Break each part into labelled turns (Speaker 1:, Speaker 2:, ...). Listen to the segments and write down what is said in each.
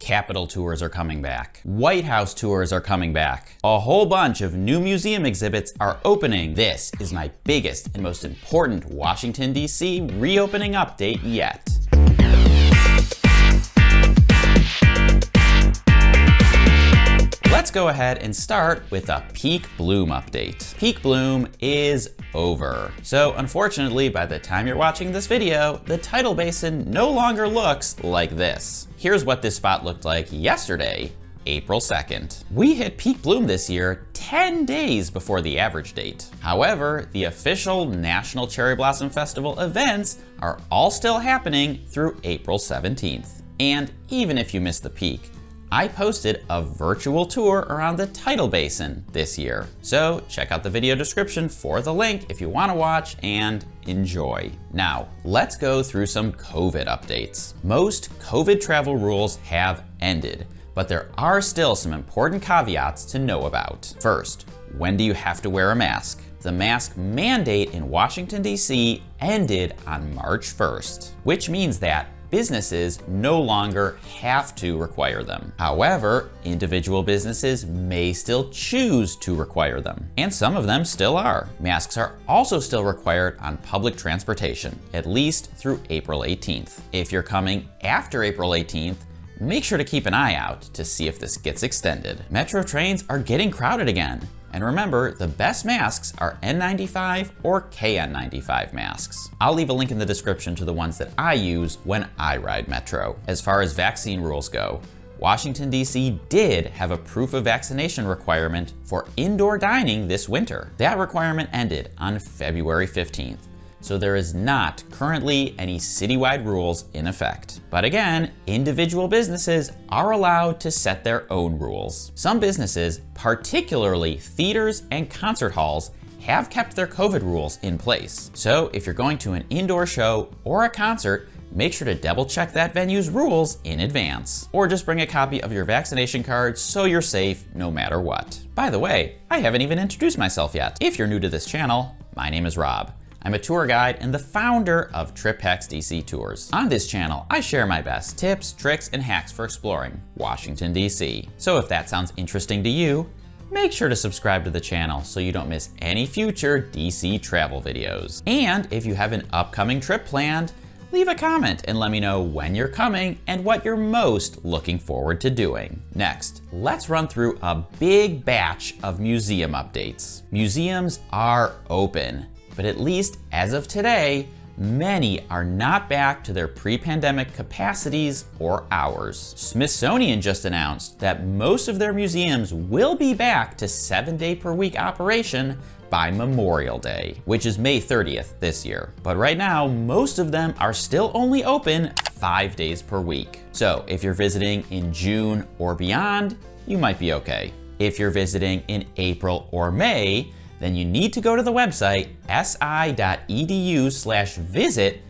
Speaker 1: Capitol tours are coming back. White House tours are coming back. A whole bunch of new museum exhibits are opening. This is my biggest and most important Washington, D.C. reopening update yet. Let's go ahead and start with a Peak Bloom update. Peak Bloom is over. So unfortunately, by the time you're watching this video, the tidal basin no longer looks like this. Here's what this spot looked like yesterday, April 2nd. We hit peak bloom this year 10 days before the average date. However, the official National Cherry Blossom Festival events are all still happening through April 17th. And even if you missed the peak, I posted a virtual tour around the tidal basin this year. So check out the video description for the link if you want to watch and enjoy. Now, let's go through some COVID updates. Most COVID travel rules have ended, but there are still some important caveats to know about. First, when do you have to wear a mask? The mask mandate in Washington, D.C. ended on March 1st, which means that businesses no longer have to require them. However, individual businesses may still choose to require them, and some of them still are. Masks are also still required on public transportation, at least through April 18th. If you're coming after April 18th, make sure to keep an eye out to see if this gets extended. Metro trains are getting crowded again. And remember, the best masks are N95 or KN95 masks. I'll leave a link in the description to the ones that I use when I ride Metro. As far as vaccine rules go, Washington, D.C. did have a proof of vaccination requirement for indoor dining this winter. That requirement ended on February 15th. So there is not currently any citywide rules in effect. But again, individual businesses are allowed to set their own rules. Some businesses, particularly theaters and concert halls, have kept their COVID rules in place. So if you're going to an indoor show or a concert, make sure to double check that venue's rules in advance. Or just bring a copy of your vaccination card so you're safe no matter what. By the way, I haven't even introduced myself yet. If you're new to this channel, my name is Rob. I'm a tour guide and the founder of Trip Hacks DC Tours. On this channel, I share my best tips, tricks, and hacks for exploring Washington, D.C. So if that sounds interesting to you, make sure to subscribe to the channel so you don't miss any future DC travel videos. And if you have an upcoming trip planned, leave a comment and let me know when you're coming and what you're most looking forward to doing. Next, let's run through a big batch of museum updates. Museums are open, but at least as of today, many are not back to their pre-pandemic capacities or hours. Smithsonian just announced that most of their museums will be back to 7-day-per-week operation by Memorial Day, which is May 30th this year. But right now, most of them are still only open 5 days per week. So if you're visiting in June or beyond, you might be okay. If you're visiting in April or May, then you need to go to the website si.edu/visit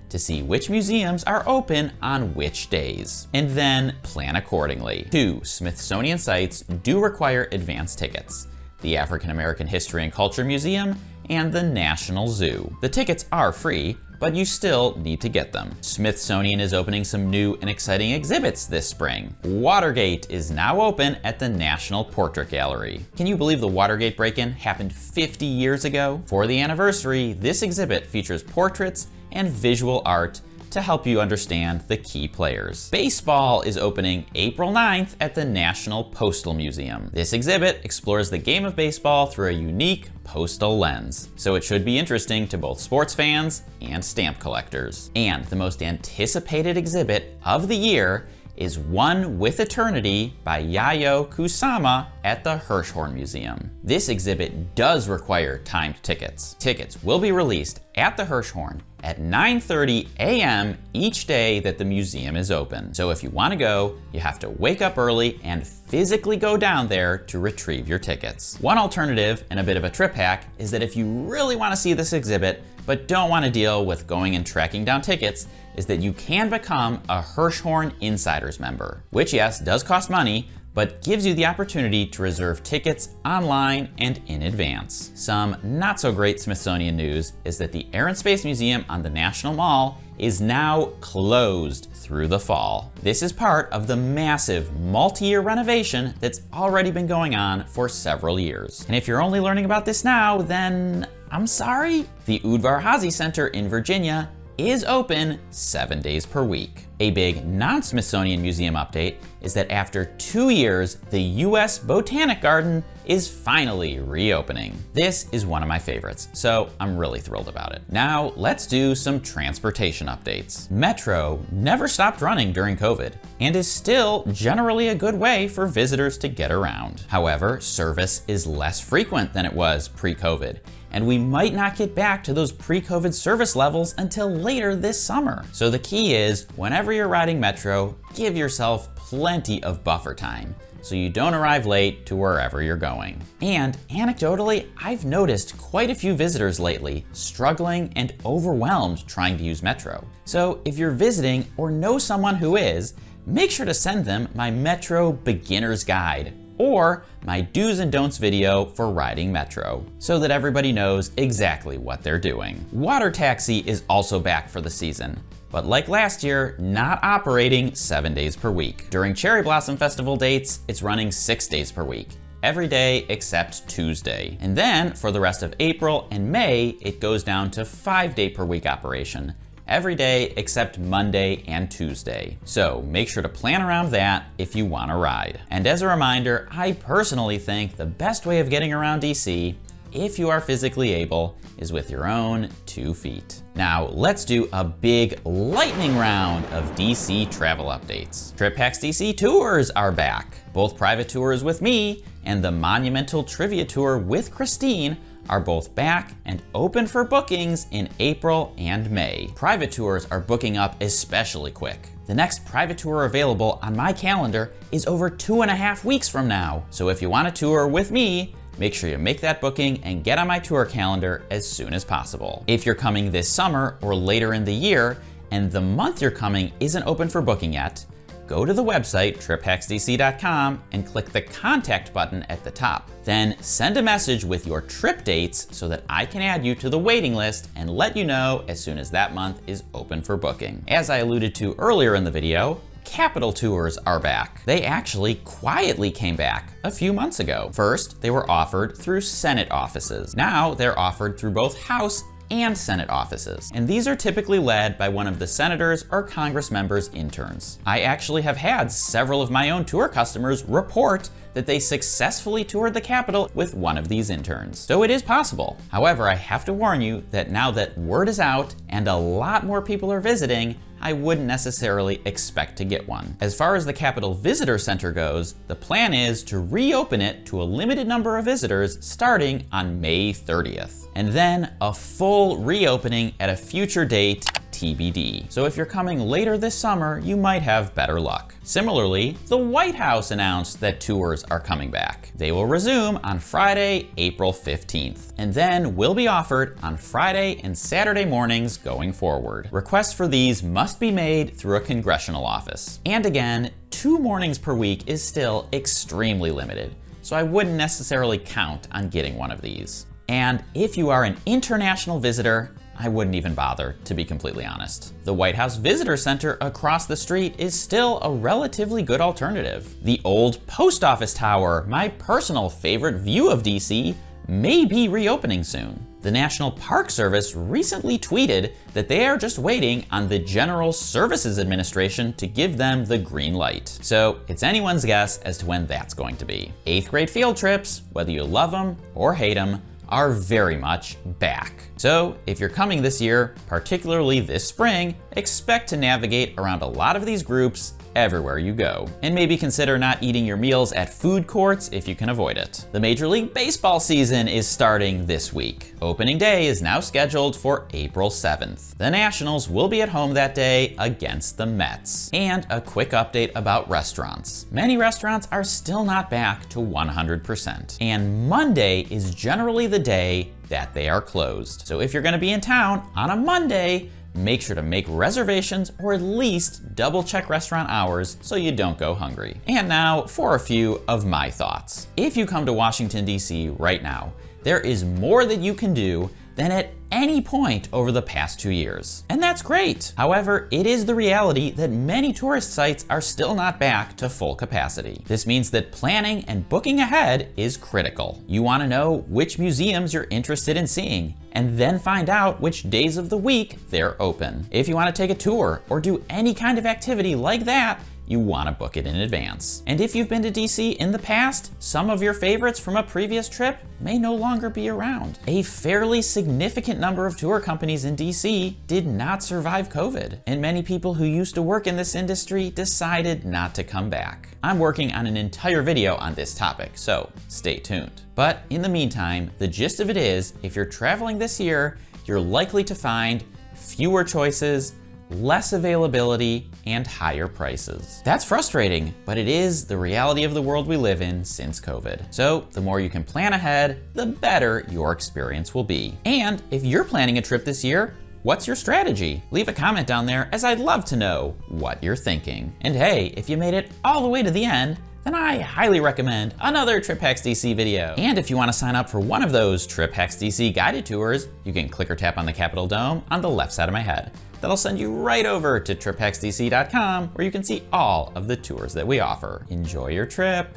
Speaker 1: to see which museums are open on which days, and then plan accordingly. 2 Smithsonian sites do require advance tickets: the African American History and Culture Museum and the National Zoo. The tickets are free, but you still need to get them. Smithsonian is opening some new and exciting exhibits this spring. Watergate is now open at the National Portrait Gallery. Can you believe the Watergate break-in happened 50 years ago? For the anniversary, this exhibit features portraits and visual art to help you understand the key players. Baseball is opening April 9th at the National Postal Museum. This exhibit explores the game of baseball through a unique postal lens, so it should be interesting to both sports fans and stamp collectors. And the most anticipated exhibit of the year is One with Eternity by Yayoi Kusama at the Hirshhorn Museum. This exhibit does require timed tickets. Tickets will be released at the Hirshhorn at 9:30 a.m. each day that the museum is open. So if you want to go, you have to wake up early and physically go down there to retrieve your tickets. One alternative and a bit of a trip hack is that if you really want to see this exhibit, but don't want to deal with going and tracking down tickets is that you can become a Hirschhorn Insiders member, which yes, does cost money, but gives you the opportunity to reserve tickets online and in advance. Some not so great Smithsonian news is that the Air and Space Museum on the National Mall is now closed through the fall. This is part of the massive multi-year renovation that's already been going on for several years. And if you're only learning about this now, then I'm sorry. The Udvar Hazy Center in Virginia is open 7 days per week. A big non-Smithsonian museum update is that after 2 years, the US Botanic Garden is finally reopening. This is one of my favorites, so I'm really thrilled about it. Now, let's do some transportation updates. Metro never stopped running during COVID and is still generally a good way for visitors to get around. However, service is less frequent than it was pre-COVID, and we might not get back to those pre-COVID service levels until later this summer. So the key is, whenever you're riding Metro, give yourself plenty of buffer time so you don't arrive late to wherever you're going. And anecdotally, I've noticed quite a few visitors lately struggling and overwhelmed trying to use Metro. So if you're visiting or know someone who is, make sure to send them my Metro Beginner's Guide or my do's and don'ts video for riding Metro, so that everybody knows exactly what they're doing. Water taxi is also back for the season, but like last year, not operating 7 days per week. During Cherry Blossom Festival dates, it's running 6 days per week, every day except Tuesday. And then for the rest of April and May, it goes down to 5 day per week operation, every day except Monday and Tuesday. So make sure to plan around that if you want to ride. And as a reminder, I personally think the best way of getting around DC, if you are physically able, is with your own 2 feet. Now let's do a big lightning round of DC travel updates. TripHacks DC tours are back. Both private tours with me and the Monumental Trivia Tour with Christine are both back and open for bookings in April and May. Private tours are booking up especially quick. The next private tour available on my calendar is over 2.5 weeks from now. So if you want a tour with me, make sure you make that booking and get on my tour calendar as soon as possible. If you're coming this summer or later in the year and the month you're coming isn't open for booking yet, go to the website triphacksdc.com and click the contact button at the top. Then send a message with your trip dates so that I can add you to the waiting list and let you know as soon as that month is open for booking. As I alluded to earlier in the video, Capital tours are back. They actually quietly came back a few months ago. First, they were offered through Senate offices. Now they're offered through both House and Senate offices. And these are typically led by one of the senators or Congress members' interns. I actually have had several of my own tour customers report that they successfully toured the Capitol with one of these interns. So it is possible. However, I have to warn you that now that word is out and a lot more people are visiting, I wouldn't necessarily expect to get one. As far as the Capitol Visitor Center goes, the plan is to reopen it to a limited number of visitors starting on May 30th. And then a full reopening at a future date, TBD. So if you're coming later this summer, you might have better luck. Similarly, the White House announced that tours are coming back. They will resume on Friday, April 15th, and then will be offered on Friday and Saturday mornings going forward. Requests for these must be made through a congressional office. And again, 2 mornings per week is still extremely limited, so I wouldn't necessarily count on getting one of these. And if you are an international visitor, I wouldn't even bother, to be completely honest. The White House Visitor Center across the street is still a relatively good alternative. The old Post Office Tower, my personal favorite view of DC, may be reopening soon. The National Park Service recently tweeted that they are just waiting on the General Services Administration to give them the green light. So it's anyone's guess as to when that's going to be. 8th grade field trips, whether you love them or hate them, are very much back. So if you're coming this year, particularly this spring, expect to navigate around a lot of these groups everywhere you go. And maybe consider not eating your meals at food courts if you can avoid it. The Major League Baseball season is starting this week. Opening day is now scheduled for April 7th. The Nationals will be at home that day against the Mets. And a quick update about restaurants. Many restaurants are still not back to 100%. And Monday is generally the day that they are closed. So if you're gonna be in town on a Monday, make sure to make reservations or at least double check restaurant hours so you don't go hungry. And now for a few of my thoughts. If you come to Washington, D.C. right now, there is more that you can do than at any point over the past 2 years. And that's great. However, it is the reality that many tourist sites are still not back to full capacity. This means that planning and booking ahead is critical. You want to know which museums you're interested in seeing, and then find out which days of the week they're open. If you want to take a tour or do any kind of activity like that, you want to book it in advance. And if you've been to DC in the past, some of your favorites from a previous trip may no longer be around. A fairly significant number of tour companies in DC did not survive COVID, and many people who used to work in this industry decided not to come back. I'm working on an entire video on this topic, so stay tuned. But in the meantime, the gist of it is, if you're traveling this year, you're likely to find fewer choices, less availability, and higher prices. That's frustrating, but it is the reality of the world we live in since COVID. So the more you can plan ahead, the better your experience will be. And if you're planning a trip this year, what's your strategy? Leave a comment down there, as I'd love to know what you're thinking. And hey, if you made it all the way to the end, then I highly recommend another Trip Hacks DC video. And if you want to sign up for one of those Trip Hacks DC guided tours, you can click or tap on the Capitol Dome on the left side of my head. That'll send you right over to triphacksdc.com, where you can see all of the tours that we offer. Enjoy your trip.